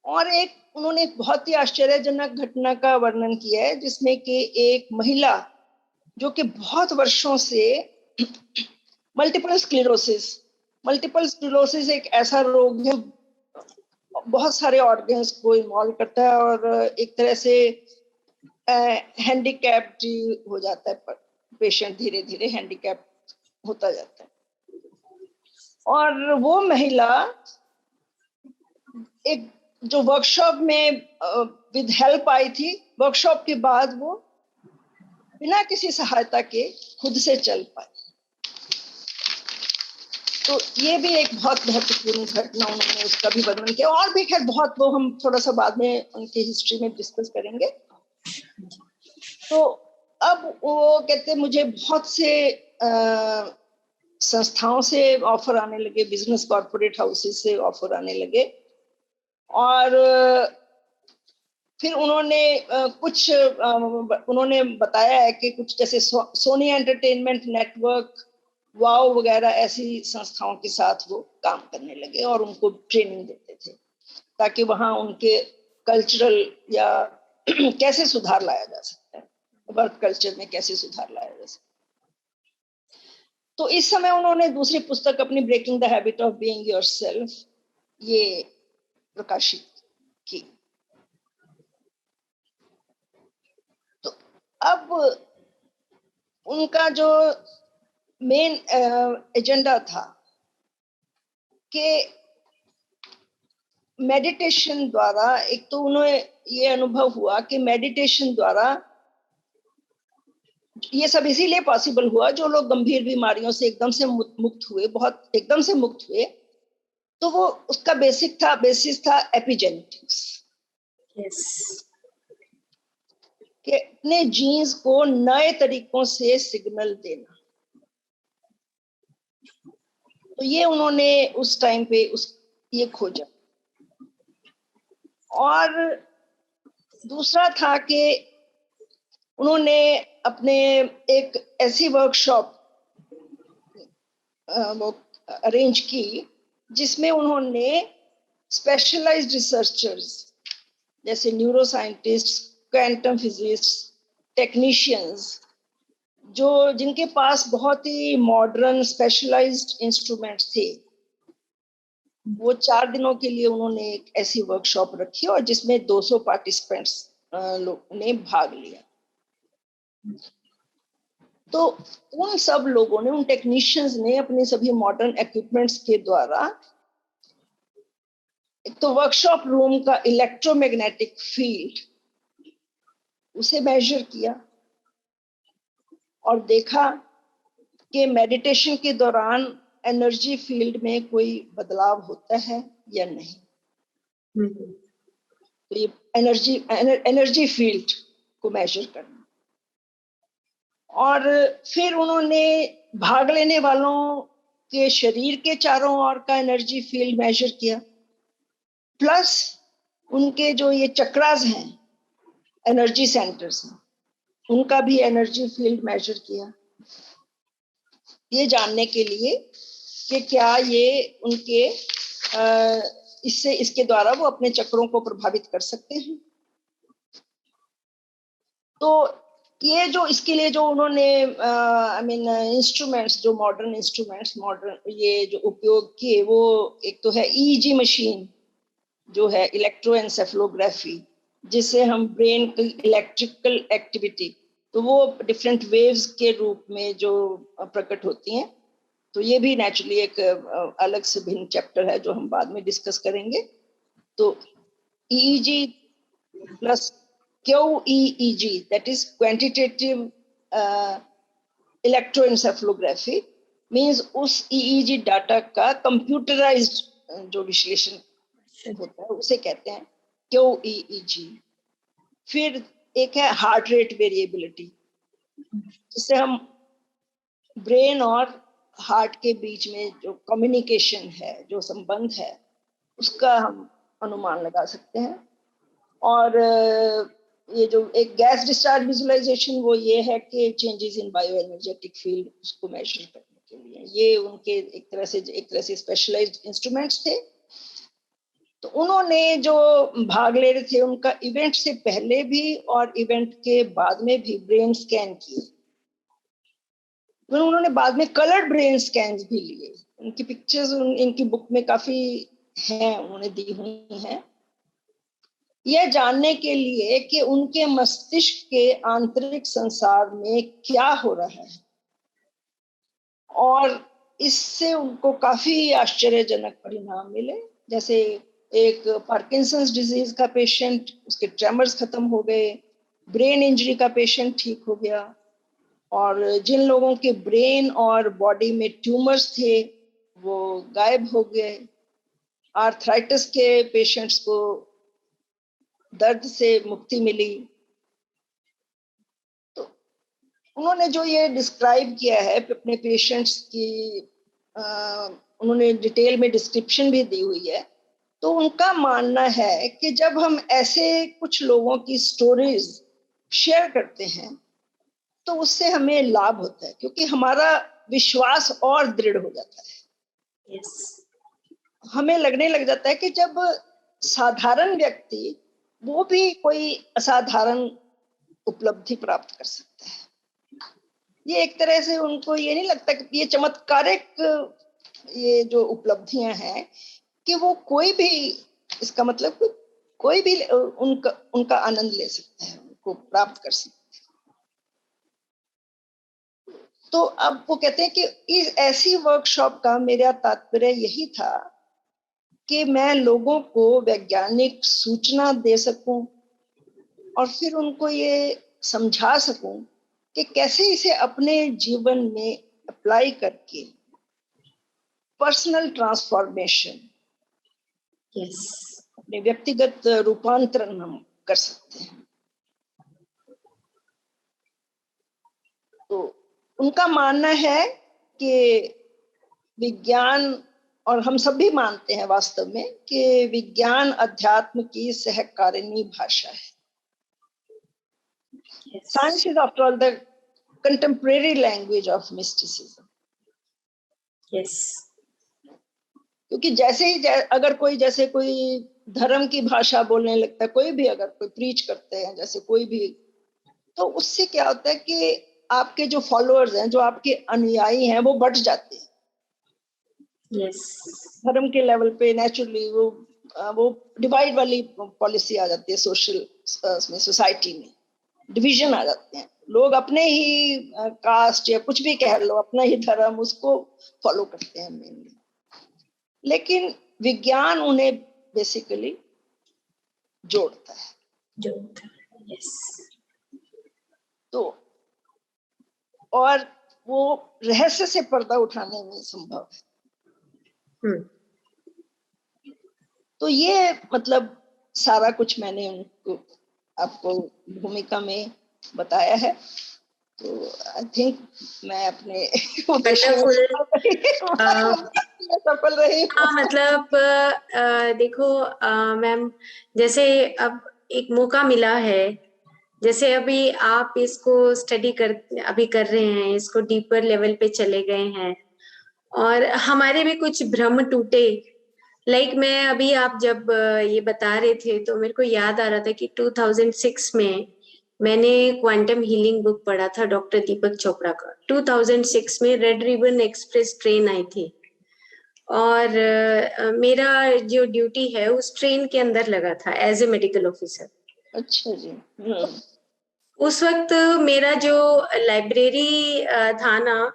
और एक उन्होंने बहुत ही आश्चर्यजनक घटना का वर्णन किया है, जिसमें कि एक महिला जो कि बहुत वर्षों से मल्टीपल स्क्लेरोसिस एक ऐसा रोग है, बहुत सारे ऑर्गन्स को इन्वॉल्व करता है और एक तरह से हैंडीकैप्ड हो जाता है पेशेंट, धीरे धीरे हैंडीकैप होता जाता है। और वो महिला एक जो वर्कशॉप में विद हेल्प आई थी, वर्कशॉप के बाद वो बिना किसी सहायता के खुद से चल पाई। तो ये भी एक बहुत महत्वपूर्ण घटना, उन्होंने उसका भी वर्णन किया। और भी खैर बहुत, वो हम थोड़ा सा बाद में उनकी हिस्ट्री में डिस्कस करेंगे। तो अब वो कहते मुझे बहुत से संस्थाओं से ऑफर आने लगे, बिजनेस कॉर्पोरेट हाउसेस से ऑफर आने लगे, और फिर उन्होंने उन्होंने बताया है कि कुछ जैसे सोनी एंटरटेनमेंट नेटवर्क, वाओ वगैरह ऐसी संस्थाओं के साथ वो काम करने लगे और उनको ट्रेनिंग देते थे ताकि वहां उनके कल्चरल या कैसे सुधार लाया जा सकता है, वर्क कल्चर में कैसे सुधार लाया जा सकता है। तो इस समय उन्होंने दूसरी पुस्तक अपनी breaking the habit of being yourself ये प्रकाशित की। तो अब उनका जो मेन एजेंडा था कि मेडिटेशन द्वारा, एक तो उन्हें ये अनुभव हुआ कि मेडिटेशन द्वारा ये सब इसीलिए पॉसिबल हुआ जो लोग गंभीर बीमारियों से एकदम से मुक्त हुए, बहुत एकदम से मुक्त हुए, तो वो उसका बेसिस था एपिजेनेटिक्स। यस कि अपने जीन्स को नए तरीकों से सिग्नल देना। तो ये उन्होंने उस टाइम पे ये खोजा। और दूसरा था कि उन्होंने अपने एक ऐसी वर्कशॉप वो अरेंज की जिसमें उन्होंने स्पेशलाइज्ड रिसर्चर्स जैसे neuro scientist, quantum physicist, technicians, जिनके पास बहुत ही मॉडर्न स्पेशलाइज्ड इंस्ट्रूमेंट्स थे, वो 4 दिनों के लिए उन्होंने एक ऐसी वर्कशॉप रखी और जिसमें 200 पार्टिसिपेंट्स ने भाग लिया। तो उन सब लोगों ने, उन टेक्नीशियंस ने अपने सभी मॉडर्न इक्विपमेंट्स के द्वारा एक तो वर्कशॉप रूम का इलेक्ट्रोमैग्नेटिक फील्ड उसे मेजर किया और देखा कि मेडिटेशन के दौरान एनर्जी फील्ड में कोई बदलाव होता है या नहीं। तो ये एनर्जी फील्ड को मेजर करना। और फिर उन्होंने भाग लेने वालों के शरीर के चारों ओर का एनर्जी फील्ड मेजर किया, प्लस उनके जो ये चक्रास हैं, एनर्जी सेंटर्स हैं, उनका भी एनर्जी फील्ड मेजर किया, ये जानने के लिए कि क्या ये उनके इससे इसके द्वारा वो अपने चक्रों को प्रभावित कर सकते हैं। तो ये जो इसके लिए जो उन्होंने इंस्ट्रूमेंट्स, जो मॉडर्न इंस्ट्रूमेंट्स, मॉडर्न ये जो उपयोग किए, वो एक तो है ईईजी मशीन, जो है इलेक्ट्रोएन्सेफलोग्राफी, जिससे हम ब्रेन की इलेक्ट्रिकल एक्टिविटी, तो वो डिफरेंट वेव्स के रूप में जो प्रकट होती हैं, तो ये भी नेचुरली एक अलग से भिन्न चैप्टर है जो हम बाद में डिस्कस करेंगे। तो EEG plus QEEG, that is quantitative electroencephalography, means उस EEG डाटा का कंप्यूटराइज्ड जो विश्लेषण होता है उसे कहते हैं QEEG। फिर एक है हार्ट रेट वेरिएबिलिटी, जिससे हम ब्रेन और हार्ट के बीच में जो कम्युनिकेशन है, जो संबंध है, उसका हम अनुमान लगा सकते हैं। और ये जो एक गैस डिस्चार्ज विजुअलाइजेशन, वो ये है कि changes in bio energetic field, उसको मेजर करने के लिए ये उनके एक तरह से स्पेशलाइज्ड इंस्ट्रूमेंट्स थे। तो उन्होंने जो भाग ले रहे थे, उनका इवेंट से पहले भी और इवेंट के बाद में भी ब्रेन स्कैन किए। उन्होंने बाद में कलर्ड ब्रेन स्कैन भी लिए, उनकी पिक्चर्स इनकी बुक में काफी हैं, उन्होंने दी हुई हैं, यह जानने के लिए कि उनके मस्तिष्क के आंतरिक संसार में क्या हो रहा है। और इससे उनको काफी आश्चर्यजनक परिणाम मिले। जैसे एक पार्किंसंस डिजीज का पेशेंट, उसके ट्रेमर्स खत्म हो गए, ब्रेन इंजरी का पेशेंट ठीक हो गया, और जिन लोगों के ब्रेन और बॉडी में ट्यूमर्स थे वो गायब हो गए। आर्थराइटिस के पेशेंट्स को दर्द से मुक्ति मिली। तो उन्होंने जो ये डिस्क्राइब किया है अपने पेशेंट्स की, उन्होंने डिटेल में डिस्क्रिप्शन भी दी हुई है। तो उनका मानना है कि जब हम ऐसे कुछ लोगों की स्टोरीज शेयर करते हैं तो उससे हमें लाभ होता है, क्योंकि हमारा विश्वास और दृढ़ हो जाता है। हमें लगने लग जाता है कि जब साधारण व्यक्ति, वो भी कोई असाधारण उपलब्धि प्राप्त कर सकता है। ये एक तरह से उनको ये नहीं लगता कि ये चमत्कारिक ये जो उपलब्धियां हैं कि वो कोई भी, इसका मतलब कोई भी उनका आनंद ले सकता है, उनको प्राप्त कर सकता है। तो अब वो कहते हैं कि इस ऐसी वर्कशॉप का मेरा तात्पर्य यही था कि मैं लोगों को वैज्ञानिक सूचना दे सकूं और फिर उनको ये समझा सकूं कि कैसे इसे अपने जीवन में अप्लाई करके पर्सनल ट्रांसफॉर्मेशन, अपने व्यक्तिगत रूपांतरण हम कर सकते हैं। तो उनका मानना है कि विज्ञान, और हम सब भी मानते हैं वास्तव में, कि विज्ञान अध्यात्म की सहकारिणी भाषा है। Science is after all the contemporary language of mysticism. क्योंकि जैसे ही अगर कोई, जैसे कोई धर्म की भाषा बोलने लगता है, कोई भी अगर कोई प्रीच करते हैं, जैसे कोई भी, तो उससे क्या होता है कि आपके जो फॉलोअर्स हैं, जो आपके अनुयायी हैं, वो बढ़ जाते हैं। धर्म के लेवल पे नेचुरली वो डिवाइड वाली पॉलिसी आ जाती है, सोशल में, सोसाइटी में डिवीजन आ जाते हैं। लोग अपने ही कास्ट या कुछ भी कह लो, अपना ही धर्म, उसको फॉलो करते हैं मेनली। लेकिन विज्ञान उन्हें बेसिकली जोड़ता है। तो और वो रहस्य से पर्दा उठाने में संभव है। तो ये मतलब सारा कुछ मैंने उनको आपको भूमिका में बताया है। तो आई थिंक मैं अपने में सफल रही हो। हाँ मतलब देखो मैम, जैसे अब एक मौका मिला है, जैसे अभी आप इसको स्टडी कर अभी कर रहे हैं, इसको डीपर लेवल पे चले गए हैं, और हमारे भी कुछ भ्रम टूटे। लाइक मैं अभी आप जब ये बता रहे थे तो मेरे को याद आ रहा था कि 2006 में मैंने क्वांटम हीलिंग बुक पढ़ा था डॉक्टर दीपक चोपड़ा का। 2006 में रेड रिबन एक्सप्रेस ट्रेन आई थी, और मेरा जो ड्यूटी है उस ट्रेन के अंदर लगा था एज ए मेडिकल ऑफिसर। अच्छा जी। उस वक्त मेरा जो लाइब्रेरी था ना,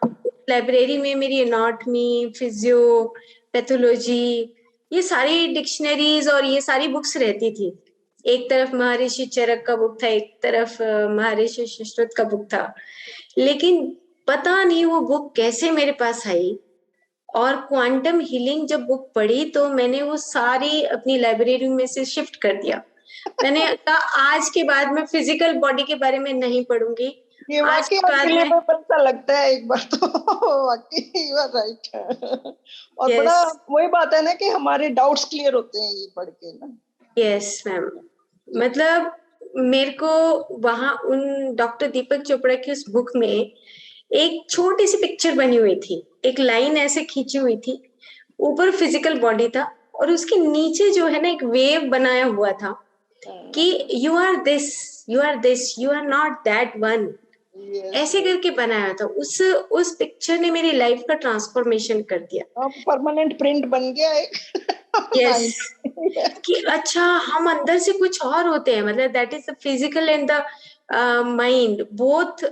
लाइब्रेरी में मेरी एनाटॉमी, फिजियो, पैथोलॉजी, ये सारी डिक्शनरीज और ये सारी बुक्स रहती थी। एक तरफ महर्षि चरक का बुक था, एक तरफ महर्षि सुश्रुत का बुक था। लेकिन पता नहीं वो बुक कैसे मेरे पास आई, और क्वांटम हीलिंग जब बुक पढ़ी तो मैंने वो सारी अपनी लाइब्रेरी में से शिफ्ट कर दिया। मैंने कहा आज के बाद मैं फिजिकल बॉडी के बारे में नहीं पढ़ूंगी। ये आज वाकई के बाद आपके लिए में तो पता लगता है एक बार तो। वाकई यू आर राइट। और यस, बड़ा वही बात है ना कि हमारे डाउट्स क्लियर होते हैं ये पढ़ के ना। Yes ma'am. मतलब मेरे को वहां उन डॉक्टर दीपक चोपड़ा की उस बुक में एक छोटी सी पिक्चर बनी हुई थी, एक लाइन ऐसे खींची हुई थी, ऊपर फिजिकल बॉडी था और उसके नीचे जो है ना एक वेव बनाया हुआ था कि you are this, you are this, you are not that one, yes. ऐसे करके बनाया था। उस पिक्चर ने मेरी लाइफ का ट्रांसफॉर्मेशन कर दिया। अब परमानेंट प्रिंट बन गया एक। Yes, mind. कि अच्छा हम अंदर से कुछ और होते हैं, मतलब that is the physical and the mind both,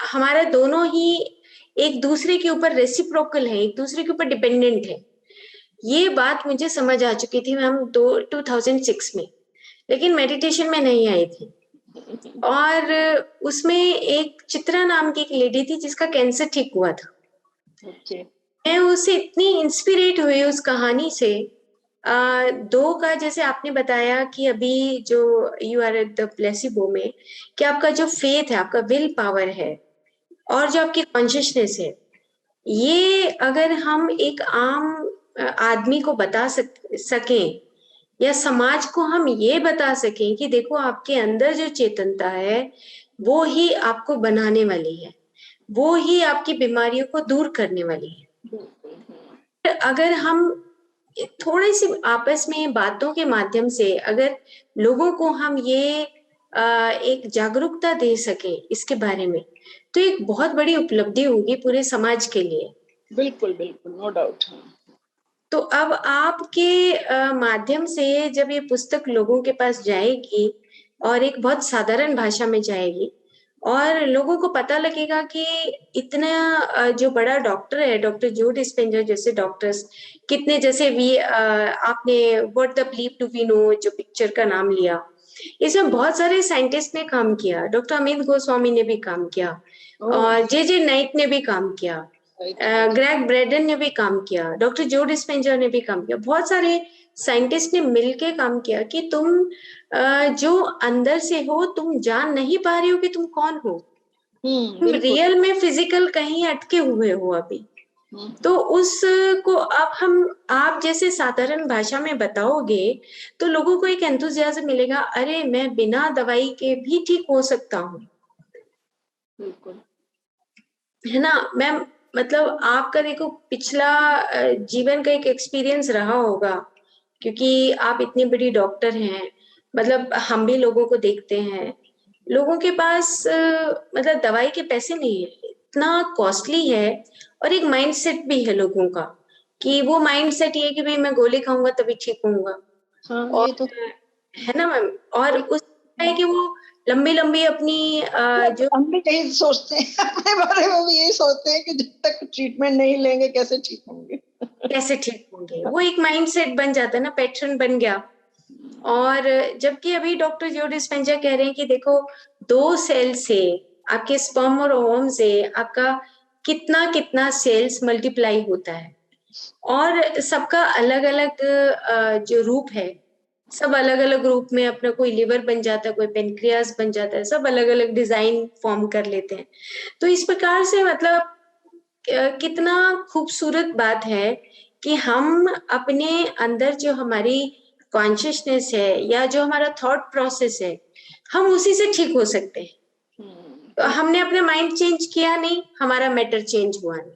हमारा दोनों ही एक दूसरे के ऊपर रेसिप्रोकल है, एक दूसरे के ऊपर डिपेंडेंट है। ये बात मुझे समझ आ चुकी थी मैम 2006 में, लेकिन मेडिटेशन में नहीं आई थी। और उसमें एक चित्रा नाम की एक लेडी थी जिसका कैंसर ठीक हुआ था। ओके। मैं उससे इतनी इंस्पिरेट हुई उस कहानी से। दो का जैसे आपने बताया कि अभी जो you are at the placebo में, कि आपका जो फेथ है, आपका विल पावर है, और जो आपकी कॉन्शियसनेस है, ये अगर हम एक आम आदमी को बता सकें, या समाज को हम ये बता सकें कि देखो आपके अंदर जो चेतनता है वो ही आपको बनाने वाली है, वो ही आपकी बीमारियों को दूर करने वाली है। अगर हम थोड़ी सी आपस में बातों के माध्यम से अगर लोगों को हम ये एक जागरूकता दे सके इसके बारे में, तो एक बहुत बड़ी उपलब्धि होगी पूरे समाज के लिए। बिल्कुल बिल्कुल, नो डाउट। तो अब आपके माध्यम से जब ये पुस्तक लोगों के पास जाएगी, और एक बहुत साधारण भाषा में जाएगी, और लोगों को पता लगेगा कि इतना जो बड़ा डॉक्टर है, डॉक्टर जो डिस्पेंजा जैसे डॉक्टर्स कितने, जैसे वी आपने what the believe do we know जो पिक्चर का नाम लिया, इसमें बहुत सारे साइंटिस्ट ने काम किया, डॉक्टर अमित गोस्वामी ने भी काम किया, और जे नाइट ने भी काम किया, ग्रेग ब्रेडन ने भी काम किया, डॉक्टर जो डिस्पेंजा ने भी काम किया, बहुत सारे साइंटिस्ट ने मिलके काम किया कि तुम जो अंदर से हो तुम जान नहीं पा रहे हो कि तुम कौन हो, तुम रियल में फिजिकल कहीं अटके हुए हो अभी। तो उसको अब हम आप जैसे साधारण भाषा में बताओगे तो लोगों को एक एंथुसियाज्म मिलेगा, अरे मैं बिना दवाई के भी ठीक हो सकता हूँ, है ना मैम। मतलब आपका देखो पिछला जीवन का एक एक्सपीरियंस रहा होगा, क्योंकि आप इतनी बड़ी डॉक्टर हैं। मतलब हम भी लोगों को देखते हैं, लोगों के पास मतलब दवाई के पैसे नहीं है, इतना कॉस्टली है, और एक माइंडसेट भी है लोगों का कि वो माइंडसेट ये है कि भाई मैं गोली खाऊंगा तभी ठीक होऊंगा। और ये तो है ना मैम, और उस है कि वो लंबी लंबी अपनी जो हम भी यही सोचते हैं, अपने बारे में भी यही सोचते हैं कि जब तक ट्रीटमेंट नहीं लेंगे कैसे ठीक होंगे। कैसे ठीक होंगे, वो एक माइंडसेट बन जाता है ना, पैटर्न बन गया। और जबकि अभी डॉक्टर जो डिस्पेंजा कह रहे हैं कि देखो 2 सेल से, आपके स्पर्म और ओवम से आपका कितना कितना सेल्स मल्टीप्लाई होता है, और सबका अलग अलग जो रूप है, सब अलग अलग रूप में, अपना कोई लिवर बन जाता है, कोई पेनक्रियास बन जाता है, सब अलग अलग डिजाइन फॉर्म कर लेते हैं। तो इस प्रकार से मतलब कितना खूबसूरत बात है कि हम अपने अंदर जो हमारी कॉन्शियसनेस है या जो हमारा थॉट प्रोसेस है, हम उसी से ठीक हो सकते हैं। तो हमने अपना माइंड चेंज किया नहीं, हमारा मैटर चेंज हुआ नहीं।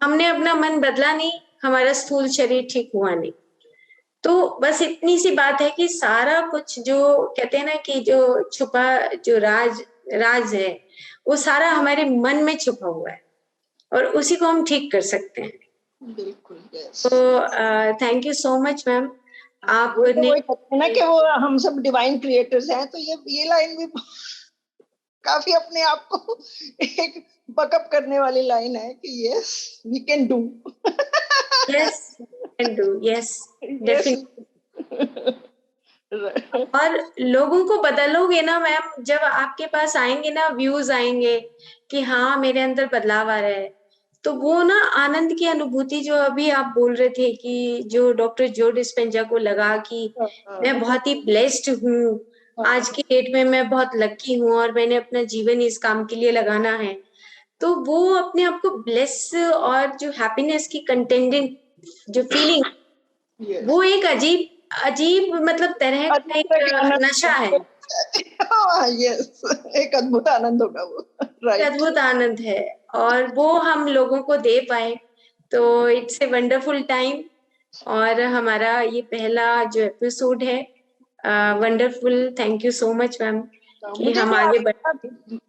हमने अपना मन बदला नहीं, हमारा स्थूल शरीर ठीक हुआ नहीं। तो बस इतनी सी बात है कि सारा कुछ जो कहते हैं ना कि जो छुपा, जो राज है, वो सारा हमारे मन में छुपा हुआ है और उसी को हम ठीक कर सकते हैं। बिल्कुल, यस। तो thank you so much ma'am. आपने वही कहते हैं ना कि वो हम सब डिवाइन क्रिएटर्स हैं, तो ये लाइन भी काफी अपने आप को एक बकअप करने वाली लाइन है कि yes we can do. Yes can do, yes definitely. और लोगों को बदलोगे ना मैम, जब आपके पास आएंगे ना व्यूज आएंगे कि हाँ मेरे अंदर बदलाव आ रहा है, तो वो ना आनंद की अनुभूति जो अभी आप बोल रहे थे कि जो डॉक्टर जो डिस्पेंजा को लगा कि मैं बहुत ही ब्लेस्ड हूँ, आज की डेट में मैं बहुत लकी हूँ और मैंने अपना जीवन इस काम के लिए लगाना है, तो वो अपने आप को ब्लेस और जो हैप्पीनेस की कंटेंडेंट जो फीलिंग, वो एक अजीब अजीब मतलब तरह का एक नशा है। यस, एक अद्भुत आनंद होगा वो, राइट। अद्भुत आनंद है और वो हम लोगों को दे पाए तो इट्स ए वंडरफुल टाइम। और हमारा ये पहला जो एपिसोड है wonderful, thank you so much ma'am कि हम आगे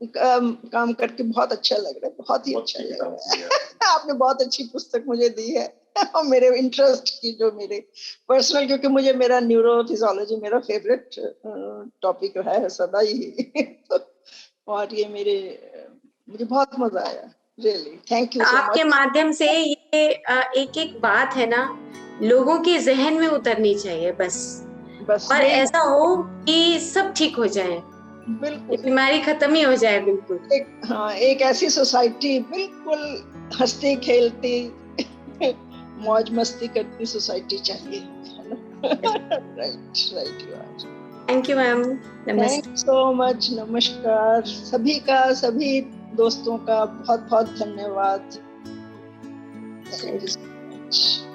काम करके बहुत अच्छा लग रहा है, बहुत ही अच्छा लग रहा है। आपने बहुत अच्छी पुस्तक मुझे दी है और मेरे इंटरेस्ट की, जो मेरे पर्सनल, क्योंकि मुझे मेरा न्यूरोफिजियोलॉजी मेरा फेवरेट टॉपिक है सदा ही। और ये मुझे बहुत मजा आया, really thank you so much. आपके माध्यम से ये एक एक बात है ना लोगों के जहन में उतरनी चाहिए बस और ऐसा हो कि सब ठीक हो जाए, बिल्कुल बीमारी खत्म ही हो जाए। बिल्कुल हाँ, एक ऐसी सोसाइटी बिल्कुल हंसती खेलती मौज मस्ती करती सोसाइटी चाहिए, है ना? Right you are. Thank you ma'am, thank you so much, नमस्कार सभी का, सभी दोस्तों का बहुत बहुत धन्यवाद। Thank you so much.